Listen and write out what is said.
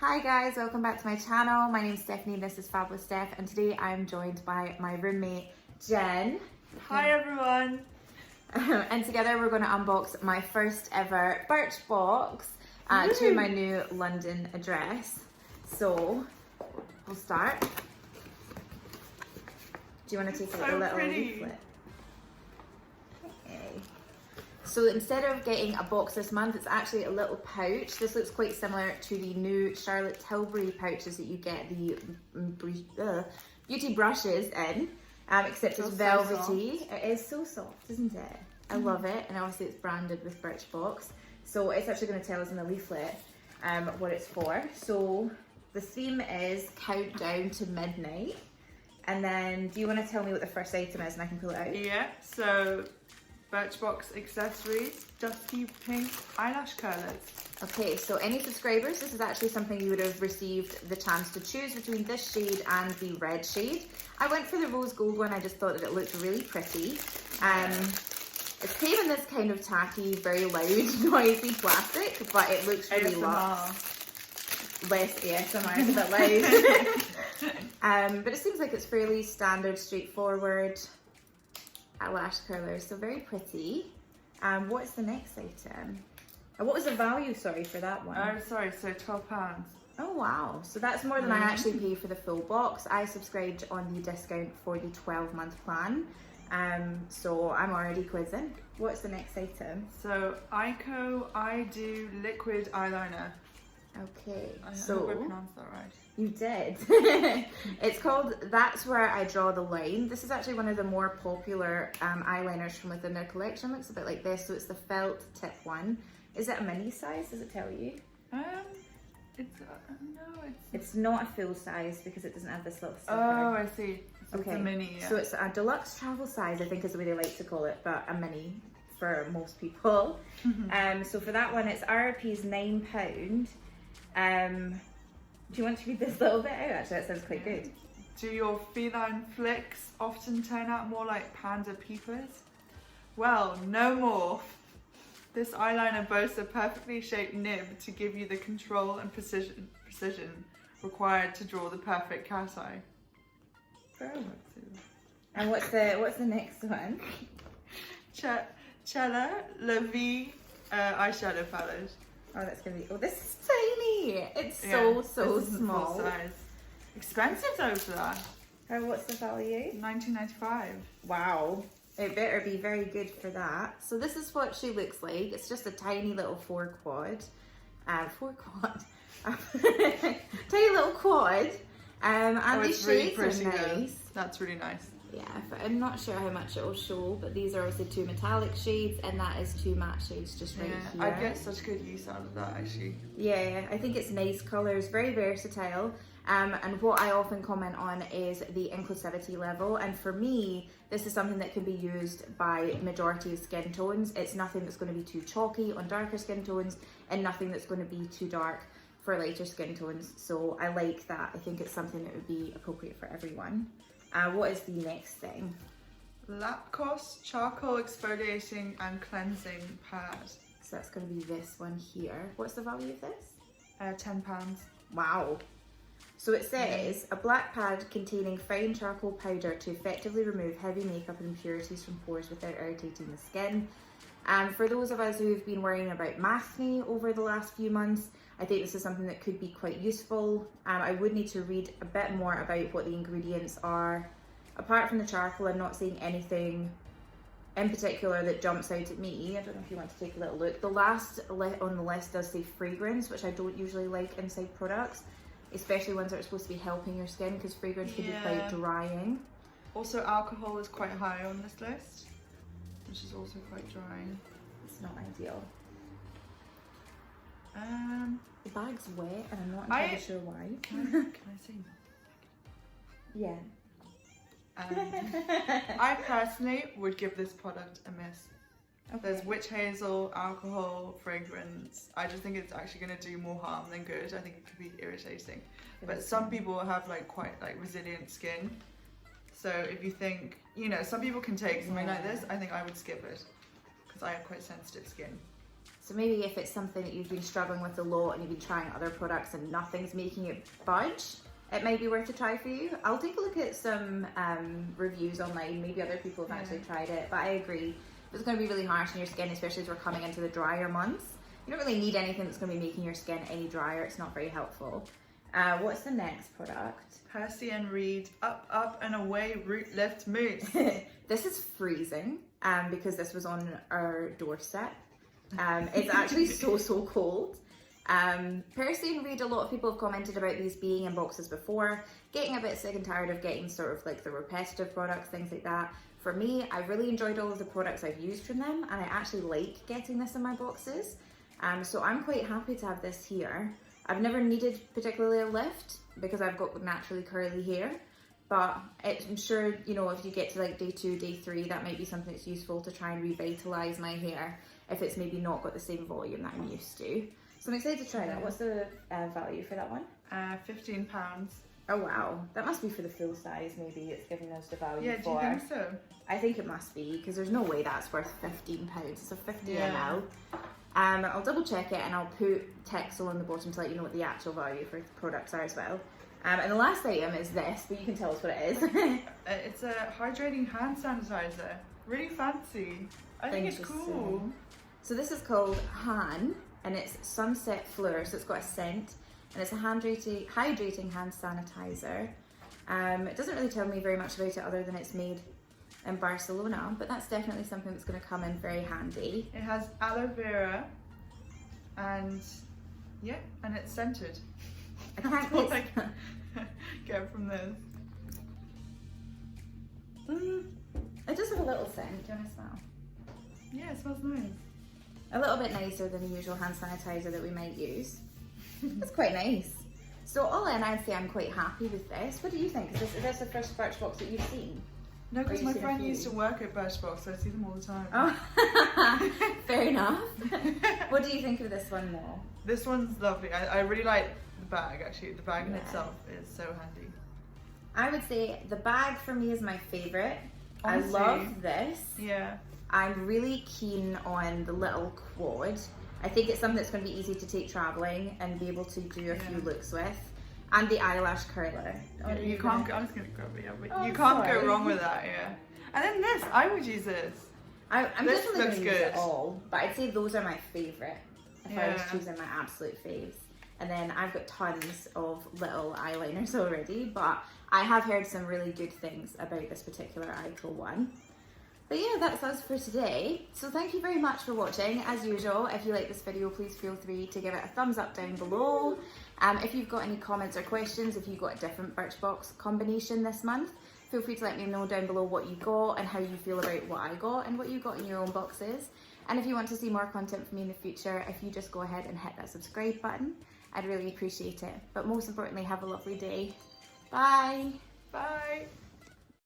Hi guys, welcome back to my channel. My name's Stephanie, this is Fabulous Steph, and today I'm joined by my roommate, Jen. Hi everyone! And together we're going to unbox my first ever Birchbox to my new London address. So, we'll start. Do you want to take out the little leaflet? Okay. So instead of getting a box this month, it's actually a little pouch. This looks quite similar to the new Charlotte Tilbury pouches that you get the beauty brushes in, except it's velvety. It is so soft, isn't it? I love it, and obviously it's branded with Birchbox. So it's actually going to tell us in the leaflet what it's for. So the theme is Countdown to Midnight. And then, do you want to tell me what the first item is and I can pull it out? Yeah, so Birchbox accessories, dusty pink eyelash curlers. Okay, so any subscribers, this is actually something you would have received the chance to choose between this shade and the red shade. I went for the rose gold one, I just thought that it looked really pretty. It came in this kind of tacky, very loud, noisy plastic, but it looks really less ASMR, it's a bit loud. But it seems like it's fairly standard, straightforward eyelash curlers, so very pretty. What's the next item? What was the value, sorry, for that one? Oh, sorry, so £12. Oh wow, so that's more than I actually pay for the full box. I subscribed on the discount for the 12-month plan. So I'm already quizzing. What's the next item? So I Do liquid eyeliner. Okay, I so hope I pronounced that right. You did. It's called That's Where I Draw the Line. This is actually one of the more popular eyeliners from within their collection. Looks a bit like this, so it's the felt tip one. Is it a mini size? Does it tell you? It's not a full size because it doesn't have this little sticker. Oh, I see. So okay. It's a mini. Yeah. So it's a deluxe travel size, I think is the way they like to call it, but a mini for most people. So for that one, it's RRP's £9. Do you want to read this little bit out? Actually, that sounds quite good. Do your feline flicks often turn out more like panda peepers? Well, no more. This eyeliner boasts a perfectly shaped nib to give you the control and precision required to draw the perfect cat eye. And what's the next one? Cella La Vie eyeshadow palette. Oh, that's gonna be. Oh, this is tiny. It's so small. Full size. Expensive though for that. What's the value? £19.95. Wow. It better be very good for that. So this is what she looks like. It's just a tiny little four quad. Tiny little quad. And these shades are nice. That's really nice. Yeah, but I'm not sure how much it will show, but these are obviously two metallic shades, and that is two matte shades just right here. I get such good use out of that actually. Yeah, I think it's nice colours, very versatile. And what I often comment on is the inclusivity level, and for me, this is something that can be used by majority of skin tones. It's nothing that's going to be too chalky on darker skin tones, and nothing that's going to be too dark for lighter skin tones. So I like that. I think it's something that would be appropriate for everyone. What is the next thing? Lacoste charcoal exfoliating and cleansing pad. So that's going to be this one here. What's the value of this? £10. Wow. So it says, a black pad containing fine charcoal powder to effectively remove heavy makeup and impurities from pores without irritating the skin. For those of us who've been worrying about acne over the last few months, I think this is something that could be quite useful. I would need to read a bit more about what the ingredients are. Apart from the charcoal, I'm not seeing anything in particular that jumps out at me. I don't know if you want to take a little look. The last on the list does say fragrance, which I don't usually like inside products, especially ones that are supposed to be helping your skin, because fragrance can be quite drying. Also, alcohol is quite high on this list, which is also quite drying. It's not ideal. The bag's wet and I'm not entirely sure why. Can I say no? Yeah. I personally would give this product a miss. Okay. There's witch hazel, alcohol, fragrance. I just think it's actually going to do more harm than good. I think it could be irritating. But some people have quite resilient skin. So if you think, some people can take something like this, I think I would skip it because I have quite sensitive skin. So maybe if it's something that you've been struggling with a lot and you've been trying other products and nothing's making it budge, it might be worth a try for you. I'll take a look at some reviews online. Maybe other people have actually tried it, but I agree. It's going to be really harsh on your skin, especially as we're coming into the drier months. You don't really need anything that's going to be making your skin any drier. It's not very helpful. What's the next product? Percy and Reed, up, up and away, root lift mousse. This is freezing because this was on our doorstep. It's actually so cold. Percy and Reed, a lot of people have commented about these being in boxes before, getting a bit sick and tired of getting sort of like the repetitive products, things like that. For me, I really enjoyed all of the products I've used from them, and I actually like getting this in my boxes. So I'm quite happy to have this here. I've never needed particularly a lift because I've got naturally curly hair, but I'm sure, you know, if you get to like day 2, day 3, that might be something that's useful to try and revitalise my hair if it's maybe not got the same volume that I'm used to. So I'm excited to try that. What's the value for that one? £15. Oh wow, that must be for the full size. Maybe it's giving us the value Yeah, for. do you think so? I think it must be, because there's no way that's worth £15. It's a 50 Yeah. ml. I'll double check it and I'll put text on the bottom to let you know what the actual value for the products are as well. And the last item is this, but you can tell us what it is. It's a hydrating hand sanitizer. Really fancy. I think it's cool. So this is called Han, and it's Sunset Fleur, so it's got a scent, and it's a hydrating hand sanitizer. It doesn't really tell me very much about it other than it's made in Barcelona, but that's definitely something that's going to come in very handy. It has aloe vera and yeah, and it's scented. I can't That's all I taste. can get from this. It does have a little scent. Do you want to smell? Yeah, it smells nice. A little bit nicer than the usual hand sanitizer that we might use. It's quite nice. So all in, I'd say I'm quite happy with this. What do you think? Is this the first Birchbox that you've seen? No, because you my seen a friend few? used to work at Birchbox, so I see them all the time. Oh, fair enough. What do you think of this one more? This one's lovely. I really like the bag, actually. The bag in Yeah. itself is so handy. I would say the bag for me is my favourite. Honestly. I love this. Yeah. I'm really keen on the little quad. I think it's something that's going to be easy to take travelling and be able to do a few looks with. And the eyelash curler. Yeah, you can't go, I was going to grab it, yeah, but Oh, you can't sorry. go wrong with that, yeah. And then this, I would use this. I'm This definitely looks going to use it good. all, but I'd say those are my favourite if I was Yeah. choosing my absolute faves. And then I've got tons of little eyeliners already, but I have heard some really good things about this particular Eichel one. But yeah, that's us for today. So thank you very much for watching. As usual, if you like this video, please feel free to give it a thumbs up down below. If you've got any comments or questions, if you've got a different Birchbox combination this month, feel free to let me know down below what you got and how you feel about what I got and what you got in your own boxes. And if you want to see more content from me in the future, if you just go ahead and hit that subscribe button, I'd really appreciate it. But most importantly, have a lovely day. Bye. Bye.